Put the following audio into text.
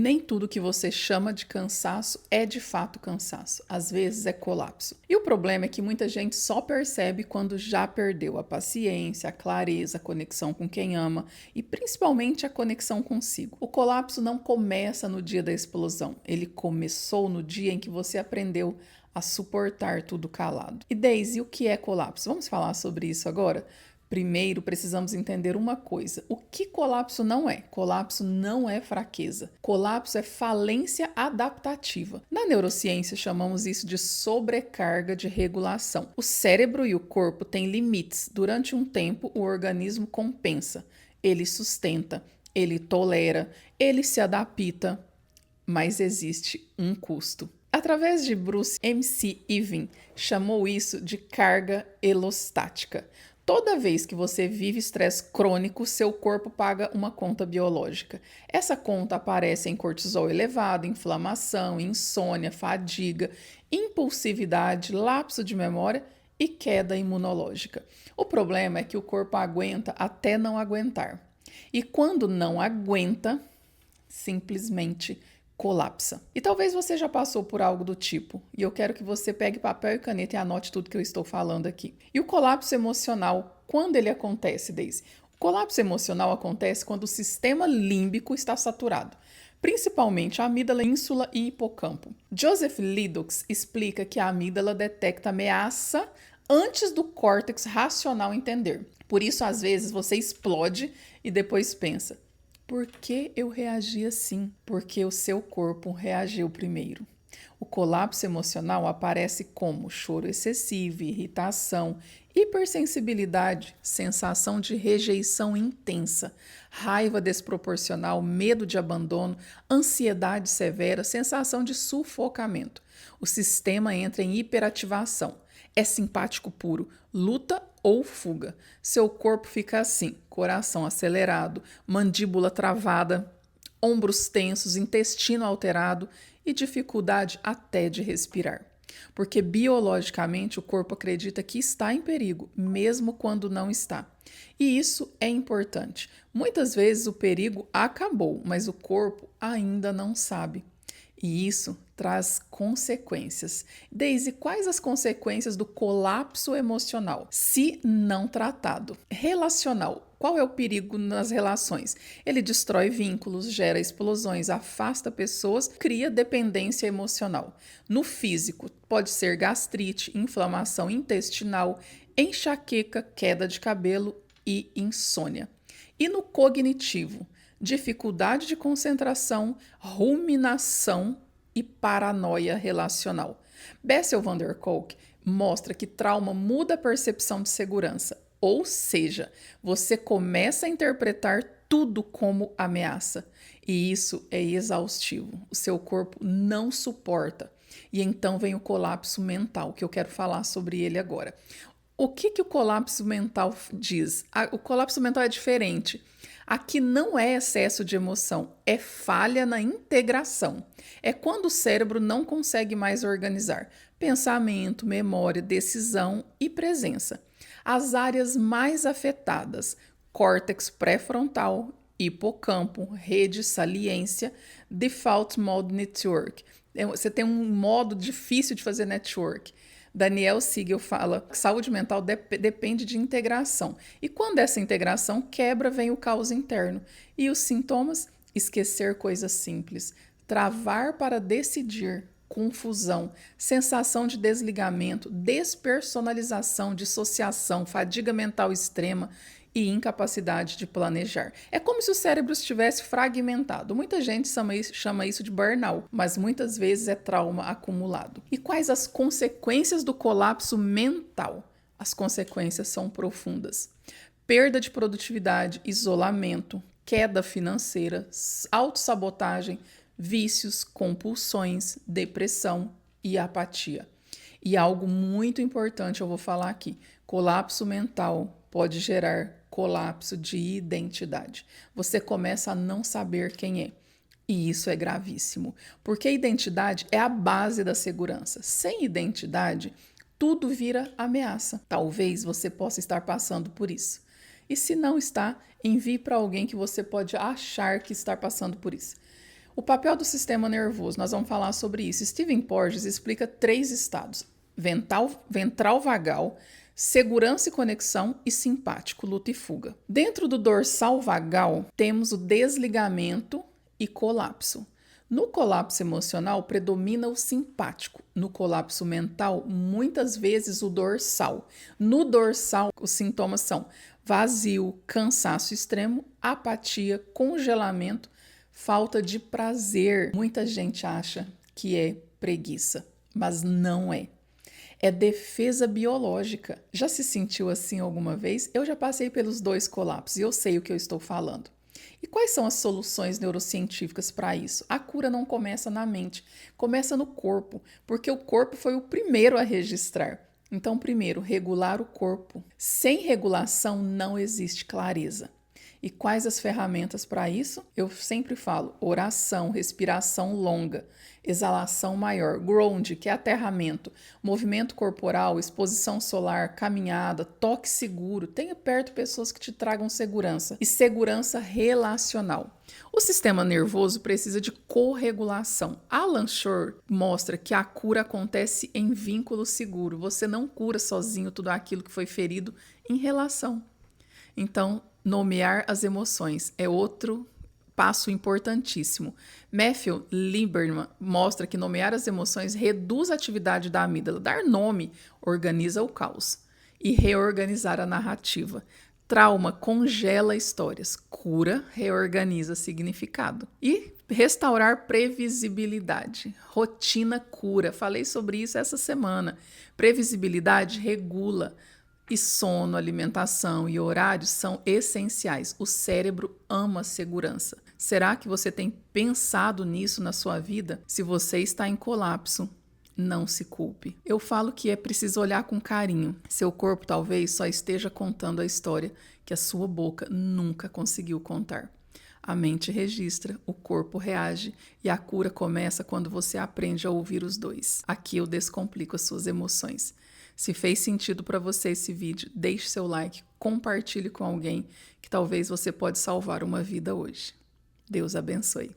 Nem tudo que você chama de cansaço é de fato cansaço. Às vezes é colapso. E o problema é que muita gente só percebe quando já perdeu a paciência, a clareza, a conexão com quem ama e principalmente a conexão consigo. O colapso não começa no dia da explosão. Ele começou no dia em que você aprendeu a suportar tudo calado. E Daisy, o que é colapso? Vamos falar sobre isso agora? Primeiro, precisamos entender uma coisa. O que colapso não é? Colapso não é fraqueza. Colapso é falência adaptativa. Na neurociência, chamamos isso de sobrecarga de regulação. O cérebro e o corpo têm limites. Durante um tempo, o organismo compensa. Ele sustenta, ele tolera, ele se adapta, mas existe um custo. Através de Bruce M.C. Evin, chamou isso de carga elostática. Toda vez que você vive estresse crônico, seu corpo paga uma conta biológica. Essa conta aparece em cortisol elevado, inflamação, insônia, fadiga, impulsividade, lapso de memória e queda imunológica. O problema é que o corpo aguenta até não aguentar. E quando não aguenta, simplesmente colapsa. E talvez você já passou por algo do tipo, e eu quero que você pegue papel e caneta e anote tudo que eu estou falando aqui. E o colapso emocional, quando ele acontece, Daisy? O colapso emocional acontece quando o sistema límbico está saturado, principalmente a amígdala, ínsula e hipocampo. Joseph Ledoux explica que a amígdala detecta ameaça antes do córtex racional entender. Por isso, às vezes, você explode e depois pensa: por que eu reagi assim? Porque o seu corpo reagiu primeiro. O colapso emocional aparece como choro excessivo, irritação, hipersensibilidade, sensação de rejeição intensa, raiva desproporcional, medo de abandono, ansiedade severa, sensação de sufocamento. O sistema entra em hiperativação. É simpático puro, luta ou fuga. Seu corpo fica assim, coração acelerado, mandíbula travada, ombros tensos, intestino alterado e dificuldade até de respirar. Porque biologicamente o corpo acredita que está em perigo, mesmo quando não está. E isso é importante. Muitas vezes o perigo acabou, mas o corpo ainda não sabe. E isso traz consequências. Daisy, quais as consequências do colapso emocional, se não tratado? Relacional. Qual é o perigo nas relações? Ele destrói vínculos, gera explosões, afasta pessoas, cria dependência emocional. No físico, pode ser gastrite, inflamação intestinal, enxaqueca, queda de cabelo e insônia. E no cognitivo, dificuldade de concentração, ruminação e paranoia relacional. Bessel van der Kolk mostra que trauma muda a percepção de segurança, ou seja, você começa a interpretar tudo como ameaça, e isso é exaustivo. O seu corpo não suporta. E então vem o colapso mental, que eu quero falar sobre ele agora. O que o colapso mental diz? O colapso mental é diferente. Aqui não é excesso de emoção, é falha na integração. É quando o cérebro não consegue mais organizar pensamento, memória, decisão e presença. As áreas mais afetadas: córtex pré-frontal, hipocampo, rede saliência, default mode network. Você tem um modo difícil de fazer network. Daniel Siegel fala que saúde mental depende de integração. E quando essa integração quebra, vem o caos interno. E os sintomas? Esquecer coisas simples, travar para decidir, confusão, sensação de desligamento, despersonalização, dissociação, fadiga mental extrema e incapacidade de planejar. É como se o cérebro estivesse fragmentado. Muita gente chama isso de burnout, mas muitas vezes é trauma acumulado. E quais as consequências do colapso mental? As consequências são profundas. Perda de produtividade, isolamento, queda financeira, autossabotagem, vícios, compulsões, depressão e apatia. E algo muito importante eu vou falar aqui: colapso mental pode gerar colapso de identidade. Você começa a não saber quem é. E isso é gravíssimo, porque a identidade é a base da segurança. Sem identidade, tudo vira ameaça. Talvez você possa estar passando por isso. E se não está, envie para alguém que você pode achar que está passando por isso. O papel do sistema nervoso, nós vamos falar sobre isso. Stephen Porges explica 3 estados: ventral vagal, segurança e conexão e simpático, luta e fuga. Dentro do dorsal vagal, temos o desligamento e colapso. No colapso emocional, predomina o simpático. No colapso mental, muitas vezes o dorsal. No dorsal, os sintomas são vazio, cansaço extremo, apatia, congelamento, falta de prazer. Muita gente acha que é preguiça, mas não é. É defesa biológica. Já se sentiu assim alguma vez? Eu já passei pelos 2 colapsos e eu sei o que eu estou falando. E quais são as soluções neurocientíficas para isso? A cura não começa na mente, começa no corpo, porque o corpo foi o primeiro a registrar. Então, primeiro, regular o corpo. Sem regulação não existe clareza. E quais as ferramentas para isso? Eu sempre falo: oração, respiração longa, exalação maior, ground, que é aterramento, movimento corporal, exposição solar, caminhada, toque seguro. Tenha perto pessoas que te tragam segurança e segurança relacional. O sistema nervoso precisa de corregulação. Alan Shore mostra que a cura acontece em vínculo seguro. Você não cura sozinho tudo aquilo que foi ferido em relação. Então, nomear as emoções é outro passo importantíssimo. Matthew Lieberman mostra que nomear as emoções reduz a atividade da amígdala. Dar nome organiza o caos e reorganizar a narrativa. Trauma congela histórias, cura reorganiza significado. E restaurar previsibilidade. Rotina cura. Falei sobre isso essa semana. Previsibilidade regula. E sono, alimentação e horários são essenciais. O cérebro ama segurança. Será que você tem pensado nisso na sua vida? Se você está em colapso, não se culpe. Eu falo que é preciso olhar com carinho. Seu corpo talvez só esteja contando a história que a sua boca nunca conseguiu contar. A mente registra, o corpo reage e a cura começa quando você aprende a ouvir os dois. Aqui eu descomplico as suas emoções. Se fez sentido para você esse vídeo, deixe seu like, compartilhe com alguém que talvez você pode salvar uma vida hoje. Deus abençoe.